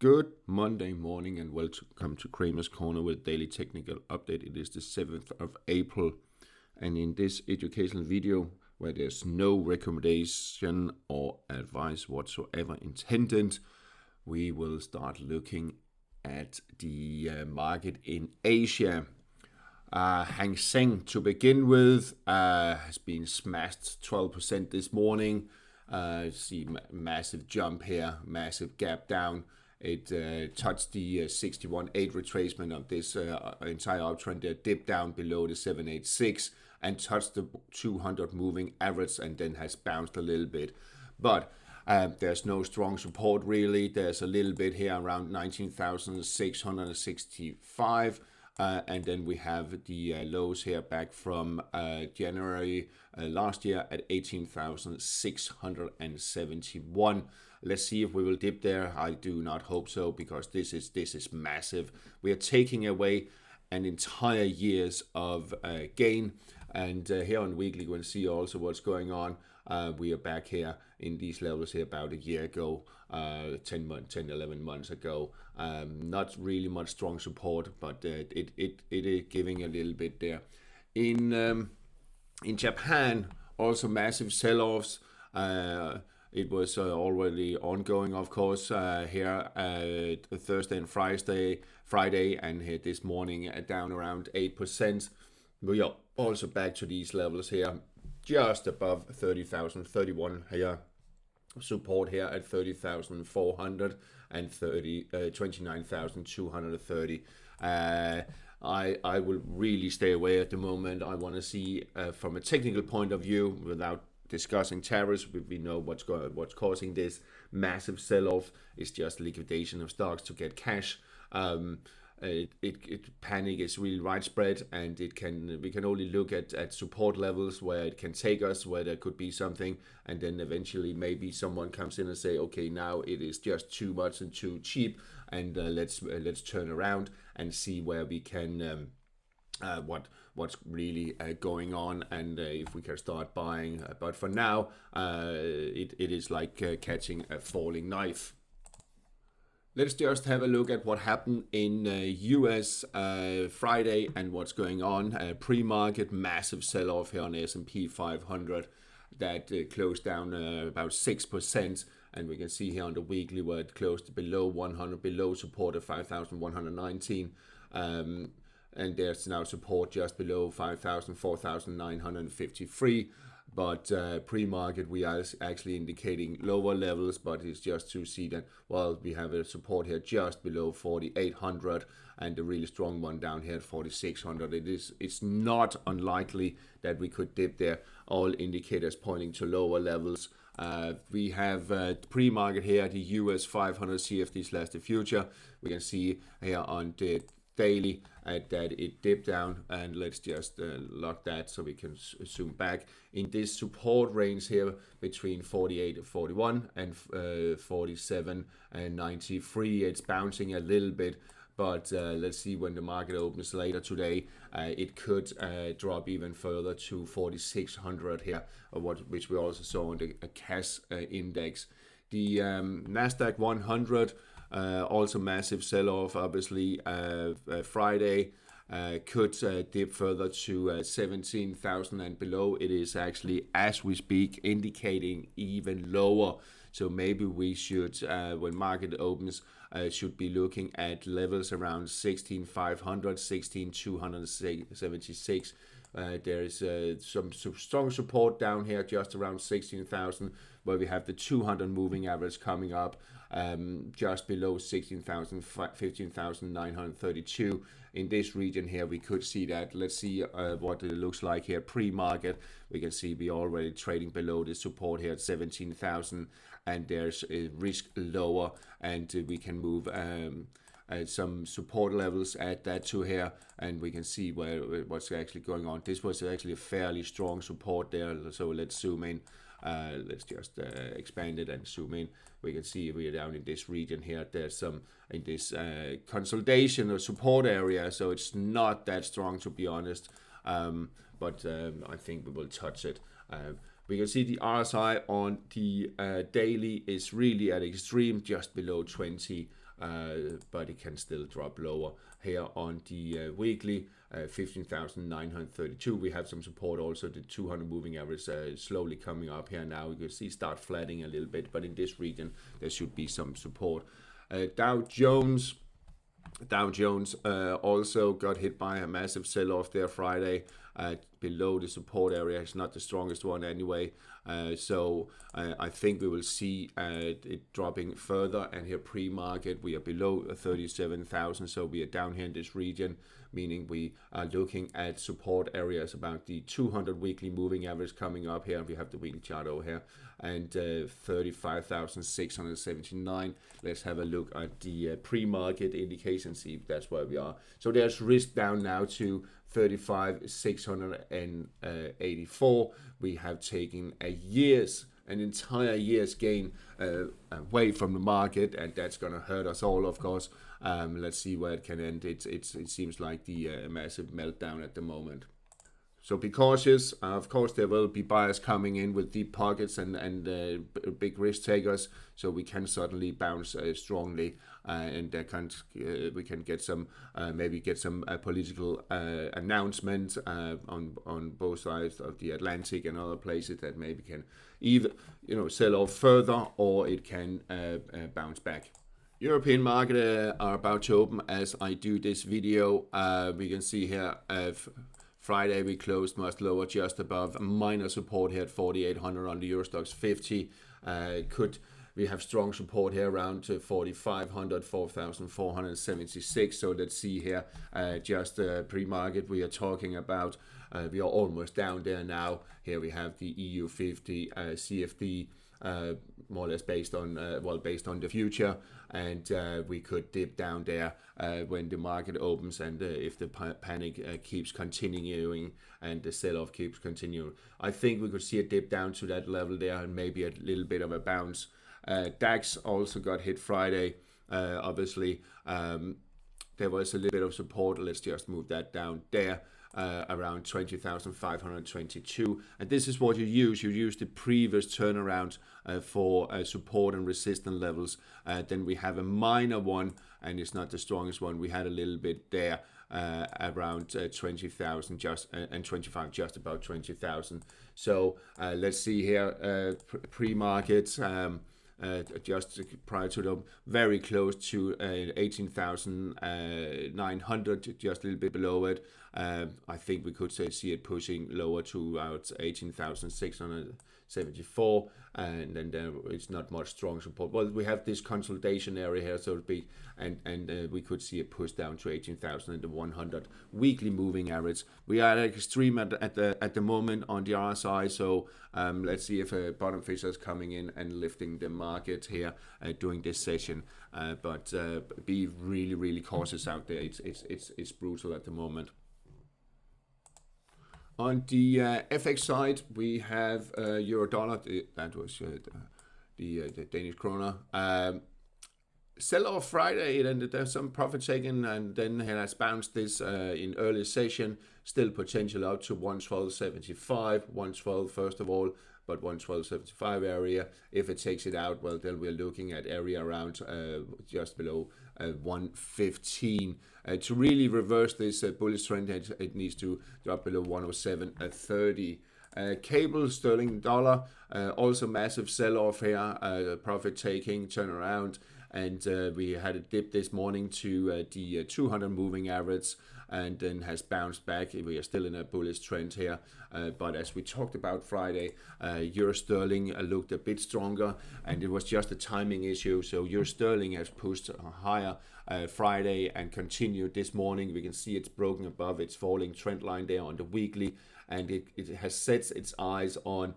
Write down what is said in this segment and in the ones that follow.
Good Monday morning and welcome to Kramer's Corner with Daily Technical Update. It is the 7th of April, and in this educational video, where there's no recommendation or advice whatsoever intended, we will start looking at the market in Asia. Hang Seng to begin with has been smashed 12% this morning. See massive jump here, massive gap down. It touched the 61.8 retracement of this entire uptrend there, dipped down below the 786 and touched the 200 moving average and then has bounced a little bit. But there's no strong support really. There's a little bit here around 19,665. And then we have the lows here back from January last year at 18,671. Let's see if we will dip there. I do not hope so, because this is massive. We are taking away an entire years of gain. And here on weekly, we'll see also what's going on. We are back here in these levels here about a year ago, 11 months ago. Not really much strong support, but it is giving a little bit there. In Japan, also massive sell-offs. It was already ongoing, of course, here Thursday and Friday, and here this morning down around 8%. We are also back to these levels here, just above 30,000, 31 here. Support here at 30,400 and 29,230. I will really stay away at the moment. I want to see from a technical point of view, without discussing tariffs. We know what's causing this massive sell-off. Is just liquidation of stocks to get cash. Panic is really widespread, and we can only look at support levels where it can take us, where there could be something, and then eventually maybe someone comes in and say, okay, now it is just too much and too cheap, and let's turn around and see where we can what's really going on, and if we can start buying. But for now, it is like catching a falling knife. Let's just have a look at what happened in US Friday and what's going on. Pre-market, massive sell-off here on S&P500 that closed down about 6%. And we can see here on the weekly where it closed below 100, below support of 5,119. And there's now support just below 5,000, 4,953. But pre-market, we are actually indicating lower levels, but it's just to see that, well, we have a support here just below 4,800 and a really strong one down here at 4,600. It's not unlikely that we could dip there. All indicators pointing to lower levels. We have pre-market here, the US 500 CFD/the future. We can see here on the daily that it dipped down, and let's just lock that so we can zoom back in this support range here between 48.41 and 47.93. It's bouncing a little bit, but let's see when the market opens later today. It could drop even further to 4,600 here, which we also saw on the cash index. The Nasdaq 100. Also massive sell-off, obviously. Friday could dip further to 17,000 and below. It is actually, as we speak, indicating even lower. So maybe we should, when market opens, should be looking at levels around 16,500, 16,276. There is some strong support down here just around 16,000, where we have the 200 moving average coming up just below 16,000, 15,932. In this region here, we could see that. Let's see what it looks like here pre-market. We can see we already trading below the support here at 17,000, and there's a risk lower, and we can move some support levels at that to here, and we can see what's actually going on. This was actually a fairly strong support there, so let's zoom in. Let's just expand it and zoom in. We can see we are down in this region here. There's some in this consolidation or support area, so it's not that strong, to be honest, but I think we will touch it. We can see the RSI on the daily is really at extreme, just below 20, but it can still drop lower. Here on the weekly, 15,932, we have some support also. The 200 moving average slowly coming up here now. You can see start flattening a little bit, but in this region there should be some support. Dow Jones also got hit by a massive sell-off there Friday, below the support area. It's not the strongest one anyway, so I think we will see it dropping further. And here pre-market we are below 37,000, so we are down here in this region, meaning we are looking at support areas about the 200 weekly moving average coming up here. We have the weekly chart over here, and 35,679. Let's have a look at the pre-market indication, see if that's where we are. So there's risk down now to 35,684. We have taken an entire year's gain away from the market, and that's gonna hurt us all, of course. Let's see where it can end. It seems like the massive meltdown at the moment. So be cautious. Of course, there will be buyers coming in with deep pockets and big risk takers, so we can suddenly bounce strongly, and we can get some political announcement on both sides of the Atlantic and other places that maybe can either sell off further, or it can bounce back. European market are about to open as I do this video. We can see here Friday we closed much lower, just above minor support here at 4,800 on the EuroStoxx50. We have strong support here around 4,500, 4,476. So let's see here, just pre-market we are talking about. We are almost down there now. Here we have the EU50 CFD, more or less based on the future, and we could dip down there when the market opens, and if the panic keeps continuing and the sell-off keeps continuing. I think we could see a dip down to that level there, and maybe a little bit of a bounce. DAX also got hit Friday. Obviously, there was a little bit of support. Let's just move that down there. Around 20,522, and this is what you use. You use the previous turnaround for support and resistance levels. Then we have a minor one, and it's not the strongest one. We had a little bit there around 20,000, and 25, just about 20,000. So let's see here, pre-markets. Just prior to them, very close to 18,900, just a little bit below it. I think we could see it pushing lower to about 18,674, and then it's not much strong support. Well, we have this consolidation area here, so to speak, and we could see it push down to 18,100 weekly moving average. We are at extreme at the moment on the RSI, so let's see if a bottom fisher is coming in and lifting the market here during this session. But be really cautious out there. It's brutal at the moment. On the FX side, we have euro dollar. That was the Danish kroner. Sell off Friday, and there's some profit taken, and then it has bounced this in early session. Still potential up to 112.75, 112 first of all, but 112.75 area. If it takes it out, well, then we're looking at area around just below 115. To really reverse this bullish trend, it needs to drop below 107.30. Cable sterling dollar, also massive sell-off here, profit taking, turnaround, and we had a dip this morning to the 200 moving average, and then has bounced back. We are still in a bullish trend here, but as we talked about Friday, euro sterling looked a bit stronger, and it was just a timing issue. So euro sterling has pushed higher Friday and continued this morning. We can see it's broken above its falling trend line there on the weekly, and it has set its eyes on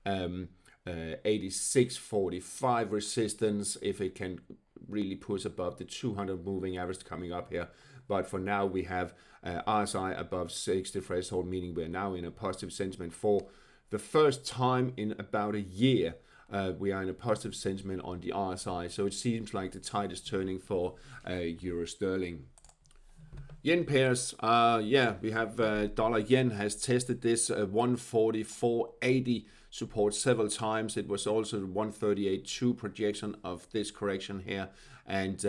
86.45 resistance if it can really push above the 200 moving average coming up here. But for now, we have RSI above 60 threshold, meaning we're now in a positive sentiment for the first time in about a year. We are in a positive sentiment on the RSI, so it seems like the tide is turning for euro sterling. Yen pairs, we have dollar yen has tested this 144.80 support several times. It was also the 138.2 projection of this correction here, and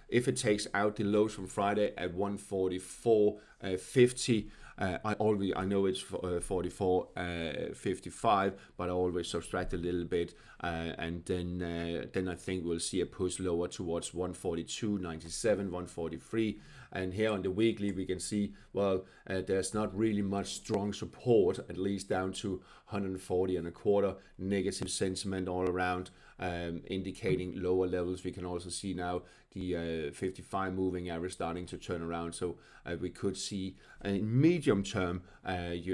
if it takes out the lows from Friday at 144.50, I know it's 44.55, but I always subtract a little bit, and then I think we'll see a push lower towards 142.97, 143. And here on the weekly, we can see, well, there's not really much strong support, at least down to 140.25. Negative sentiment all around, indicating lower levels. We can also see now the 55 moving average starting to turn around. So we could see a medium term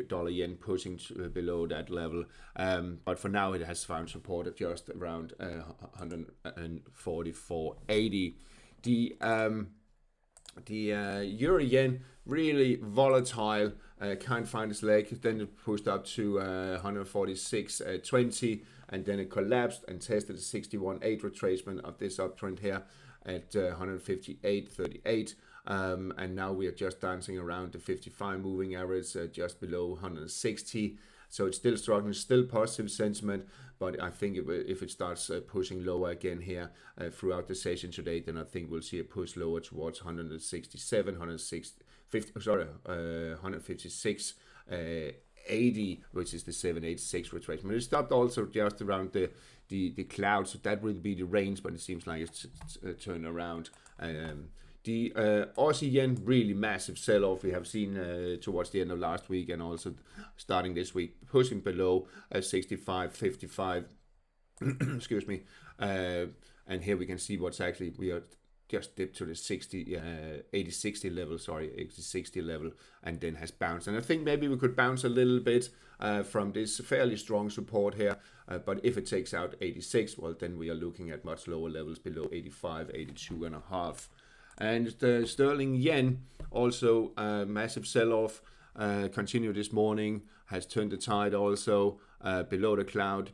dollar yen pushing below that level. But for now, it has found support at just around 144.80. The euro yen really volatile, can't find its leg. Then it pushed up to 146.20, and then it collapsed and tested the 61.8 retracement of this uptrend here at 158.38. And now we are just dancing around the 55 moving average, just below 160. So it's still struggling, still positive sentiment, but I think if it starts pushing lower again here throughout the session today, then I think we'll see a push lower towards 167, 156, 80, which is the 786 retracement. It stopped also just around the cloud, so that will be the range, but it seems like it's turned around. The Aussie yen, really massive sell-off we have seen towards the end of last week and also starting this week, pushing below 65.55. Excuse me. And here we can see what's actually, we are just dipped to the 80-60 level, 80-60 level, and then has bounced. And I think maybe we could bounce a little bit from this fairly strong support here. But if it takes out 86, well, then we are looking at much lower levels below 85, 82.5. And the sterling yen, also massive sell-off, continued this morning, has turned the tide also below the cloud,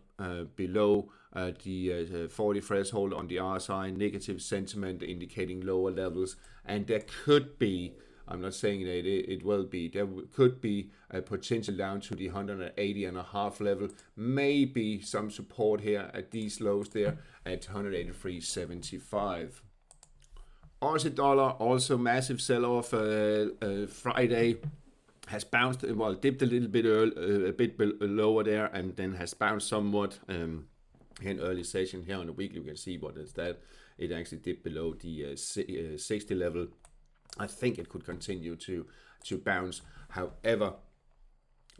below the 40 threshold on the RSI, negative sentiment indicating lower levels. And there could be, I'm not saying that it will be, there could be a potential down to the 180.5 level, maybe some support here at these lows there at 183.75. Aussie dollar, also massive sell-off Friday, has bounced, well, dipped a little bit lower there, and then has bounced somewhat here in early session. Here on the weekly, we can see what is that. It actually dipped below the 60 level. I think it could continue to bounce. However,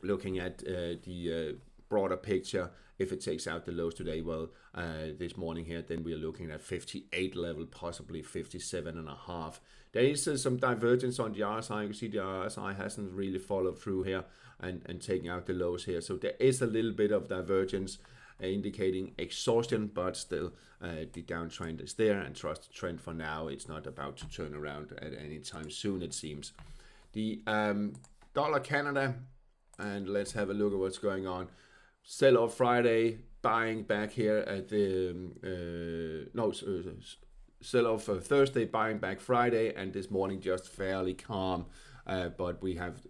looking at the broader picture, if it takes out the lows today, well, this morning here, then we are looking at 58 level, possibly 57.5. There is some divergence on the RSI. You can see the RSI hasn't really followed through here and taking out the lows here. So there is a little bit of divergence indicating exhaustion, but still the downtrend is there, and trust the trend for now. It's not about to turn around at any time soon, it seems. The dollar Canada, and let's have a look at what's going on. Sell-off Friday, buying back here at the sell-off Thursday, buying back Friday, and this morning just fairly calm. But we have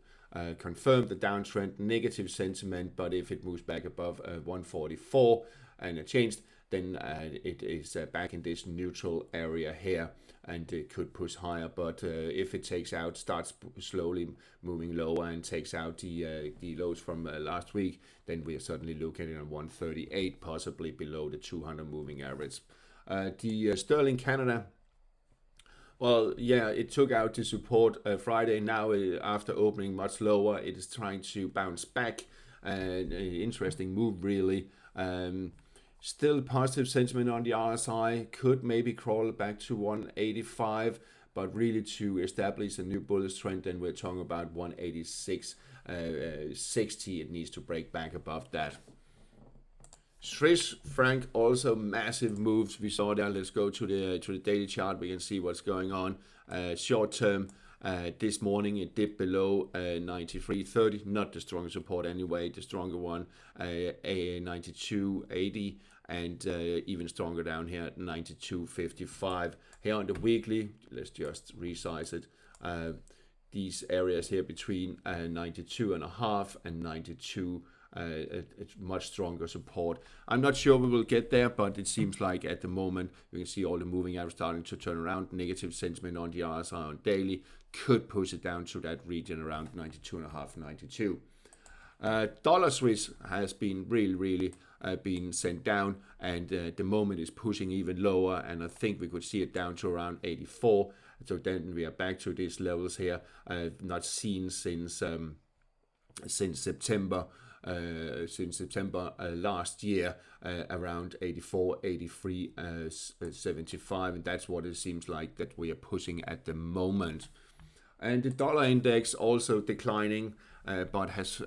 confirmed the downtrend, negative sentiment. But if it moves back above 144 and it changed, then it is back in this neutral area here, and it could push higher. But if it takes out, starts slowly moving lower and takes out the lows from last week, then we are certainly looking at 138, possibly below the 200 moving average. The sterling Canada, well, yeah, it took out the support Friday. Now, after opening much lower, it is trying to bounce back. An interesting move, really. Still positive sentiment on the RSI, could maybe crawl back to 185, but really to establish a new bullish trend, then we're talking about 186.60. It needs to break back above that. Swiss franc, also massive moves we saw there. Let's go to the daily chart. We can see what's going on. Short term, this morning it dipped below 93.30, not the strong support anyway. The stronger one, 92.80, and even stronger down here at 92.55. Here on the weekly, let's just resize it. These areas here between 92.5 and 92 a much stronger support. I'm not sure we will get there, but it seems like at the moment you can see all the moving arrows starting to turn around. Negative sentiment on the RSI on daily could push it down to that region around 92.5, 92. Dollar Swiss has been really been sent down, and the moment is pushing even lower, and I think we could see it down to around 84. So then we are back to these levels here, not seen since September. Last year, around 84, 83, 75, and that's what it seems like that we are pushing at the moment. And the dollar index also declining, but has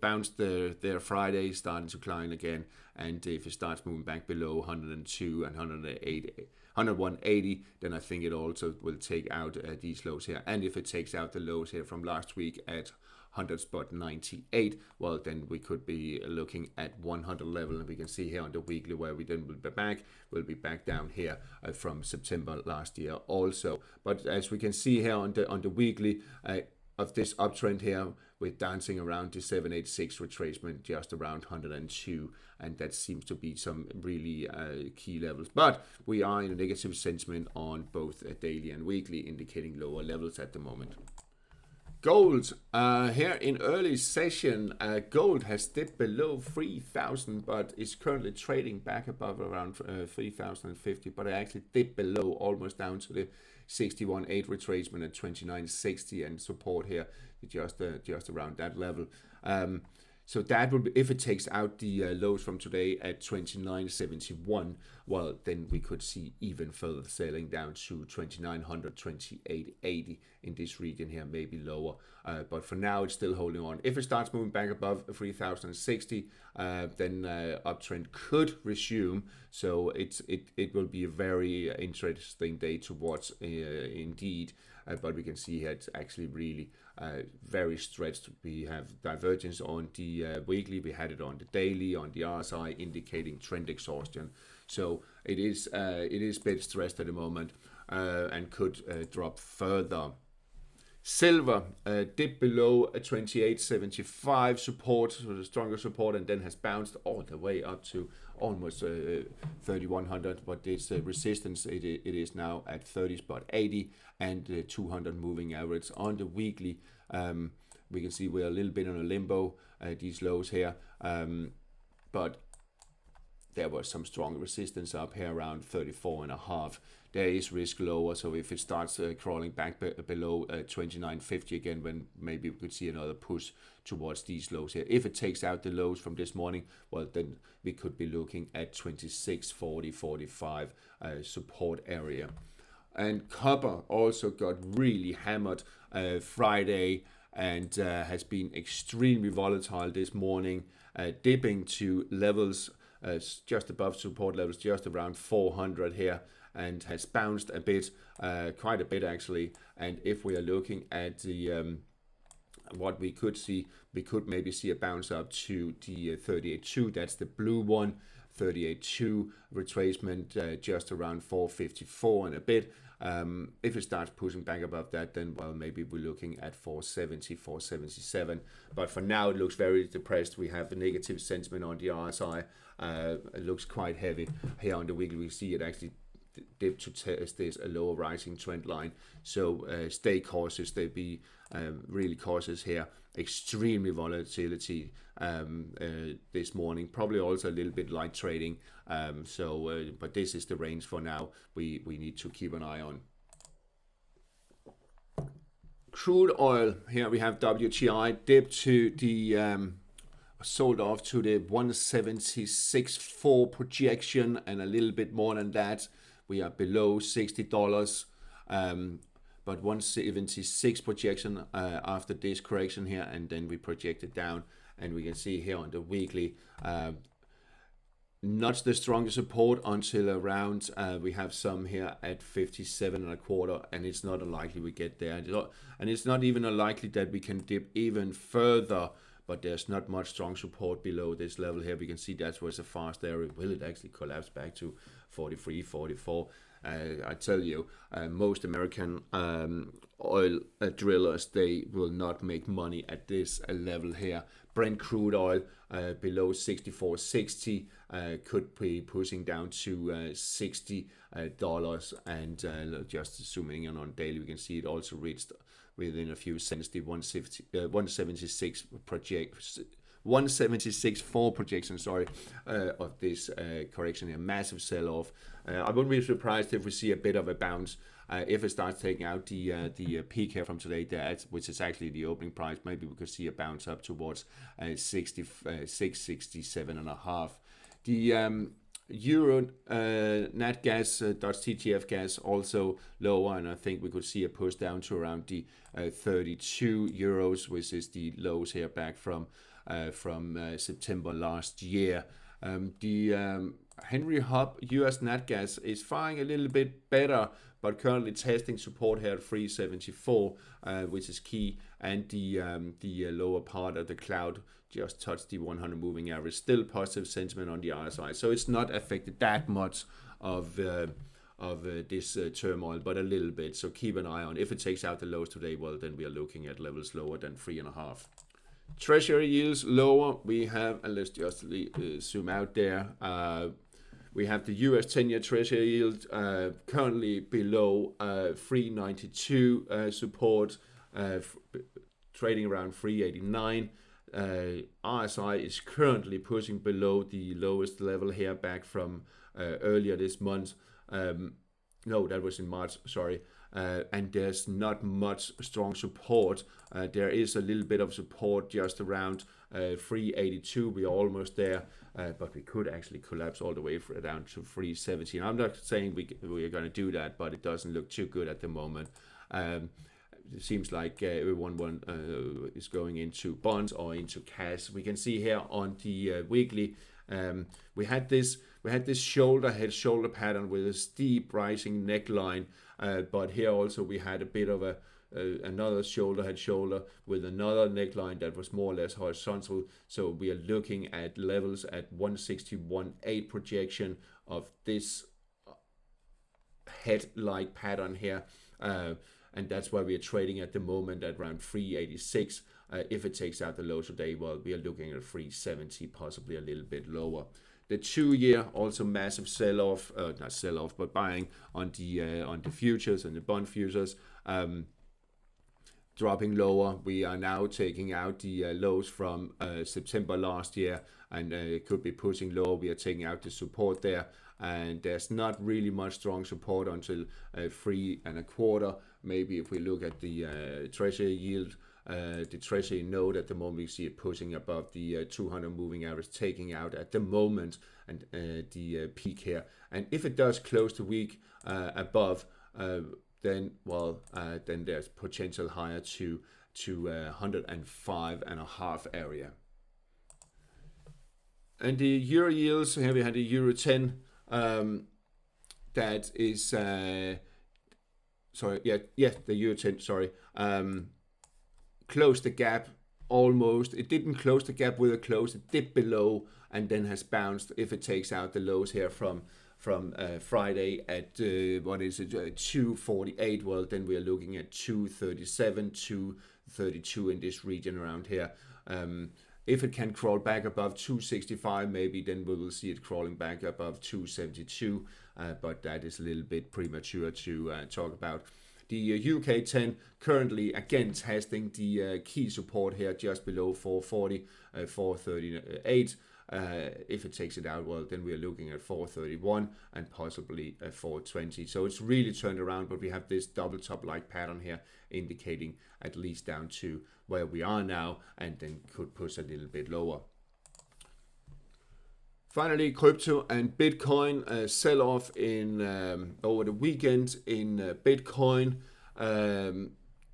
bounced there Friday, starting to decline again. And if it starts moving back below 102 and 180, then I think it also will take out these lows here. And if it takes out the lows here from last week at 100.98, well, then we could be looking at 100 level, and we can see here on the weekly where we then will be back. We'll be back down here from September last year also. But as we can see here on the weekly of this uptrend here, we're dancing around the 786 retracement, just around 102, and that seems to be some really key levels. But we are in a negative sentiment on both daily and weekly, indicating lower levels at the moment. Gold, here in early session, gold has dipped below 3,000, but is currently trading back above around 3,050, but it actually dipped below, almost down to the 61.8 retracement at 29.60, and support here just around that level. So that will be, if it takes out the lows from today at 29.71, well, then we could see even further selling down to 2,900, 28.80 in this region here, maybe lower. But for now, it's still holding on. If it starts moving back above 3,060, then uptrend could resume. So it will be a very interesting day to watch indeed. But we can see here it's actually really very stretched. We have divergence on the weekly, we had it on the daily, on the RSI, indicating trend exhaustion. So it is a bit stressed at the moment, and could drop further. Silver dipped below a 28.75 support, so the stronger support, and then has bounced all the way up to almost 3,100. But this resistance, it is now at 30.80, and 200 moving average on the weekly. We can see we're a little bit on a limbo, these lows here, but there was some strong resistance up here around 34.5. There is risk lower, so if it starts crawling back below 29.50 again, when maybe we could see another push towards these lows here. If it takes out the lows from this morning, well, then we could be looking at 26.40, 45 support area. And copper also got really hammered Friday, and has been extremely volatile this morning, dipping to levels just above support levels, just around 400 here, and has bounced a bit, quite a bit actually. And if we are looking at the what we could see, we could maybe see a bounce up to the 38.2. That's the blue one. 38.2 retracement, just around 454 and a bit. If it starts pushing back above that, then well, maybe we're looking at 470, 477. But for now, it looks very depressed. We have a negative sentiment on the RSI. It looks quite heavy. Here on the weekly, we see it actually dip to test this a lower rising trend line. So stay cautious. They be really cautious here. Extremely volatility this morning. Probably also a little bit light trading. But this is the range for now. We need to keep an eye on. Crude oil. Here we have WTI dipped to the sold off to the 176.4 projection, and a little bit more than that. We are below $60, but 176 projection after this correction here, and then we project it down, and we can see here on the weekly, not the strongest support until around, we have some here at 57.25, and it's not unlikely we get there, and it's not even unlikely that we can dip even further. But there's not much strong support below this level here. We can see that's where it's a fast area. Will it actually collapse back to 43, 44? I tell you, most American oil drillers, they will not make money at this level here. Brent crude oil below 64.60 could be pushing down to $60, and just zooming in on daily, we can see it also reached within a few cents the 176 project. 176.4 projection, of this correction here, massive sell-off. I wouldn't be surprised if we see a bit of a bounce if it starts taking out the peak here from today, which is actually the opening price. Maybe we could see a bounce up towards 67.5. The Euro nat gas .TTF gas also lower, and I think we could see a push down to around the 32 euros, which is the lows here back from September last year. The Henry Hub US nat gas is firing a little bit better, but currently testing support here at 374, which is key, and the lower part of the cloud just touched the 100 moving average. Still positive sentiment on the RSI, so it's not affected that much of this turmoil, but a little bit. So keep an eye on. If it takes out the lows today, well, then we are looking at levels lower than 3.5. Treasury yields lower. We have, and let's just zoom out there. We have the US 10-year Treasury yield currently below 392 support, trading around 389. RSI is currently pushing below the lowest level here back from earlier this month. No, that was in March, sorry. And there's not much strong support. There is a little bit of support just around 382. We're almost there, but we could actually collapse all the way down to 370. And I'm not saying we are going to do that, but it doesn't look too good at the moment. It seems like everyone is going into bonds or into cash. We can see here on the weekly, we had this shoulder pattern with a steep rising neckline, but here also we had a bit of another shoulder with another neckline that was more or less horizontal. So we are looking at levels at 161.8 projection of this head-like pattern here. And that's why we are trading at the moment at around 386. If it takes out the low today, well, we are looking at 370, possibly a little bit lower. The 2-year also massive sell-off, not sell-off, but buying on the futures and the bond futures, dropping lower. We are now taking out the lows from September last year, and it could be pushing lower. We are taking out the support there, and there's not really much strong support until 3.25. Maybe if we look at the Treasury yield, the Treasury note at the moment, we see it pushing above the 200 moving average, taking out at the moment and the peak here. And if it does close the week above, then there's potential higher to 105.5 area. And the euro yields, here we had the euro 10, that is the euro 10, closed the gap almost. It didn't close the gap with a close, it dipped below and then has bounced. If it takes out the lows here from Friday at 248, well, then we are looking at 237, 232 in this region around here. If it can crawl back above 265, maybe then we will see it crawling back above 272, but that is a little bit premature to talk about. The UK 10 currently again testing the key support here just below 440, 438. If it takes it out, well, then we are looking at 431 and possibly 420. So it's really turned around, but we have this double top like pattern here indicating at least down to where we are now, and then could push a little bit lower. Finally, crypto and Bitcoin sell-off in over the weekend in Bitcoin.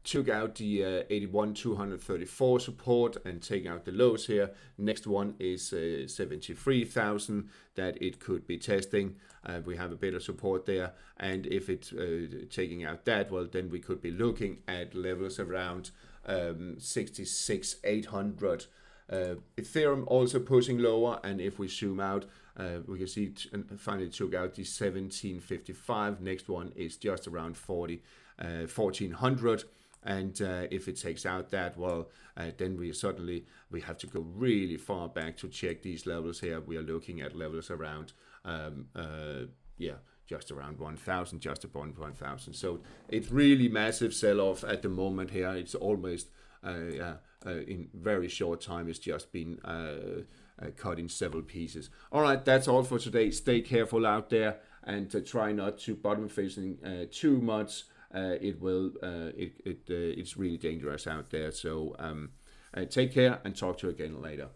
Took out the 81,234 support and taking out the lows here. Next one is 73,000 that it could be testing. We have a bit of support there, and if it's taking out that, well, then we could be looking at levels around 66,800. Ethereum also pushing lower, and if we zoom out, We can see and finally took out the 1755. Next one is just around 1400. And if it takes out that, well, then we have to go really far back to check these levels here. We are looking at levels around, just around 1,000, just above 1,000. So it's really massive sell-off at the moment here. It's almost in very short time. It's just been cut in several pieces. All right, that's all for today. Stay careful out there and try not to bottom facing too much. It's really dangerous out there. So take care and talk to you again later.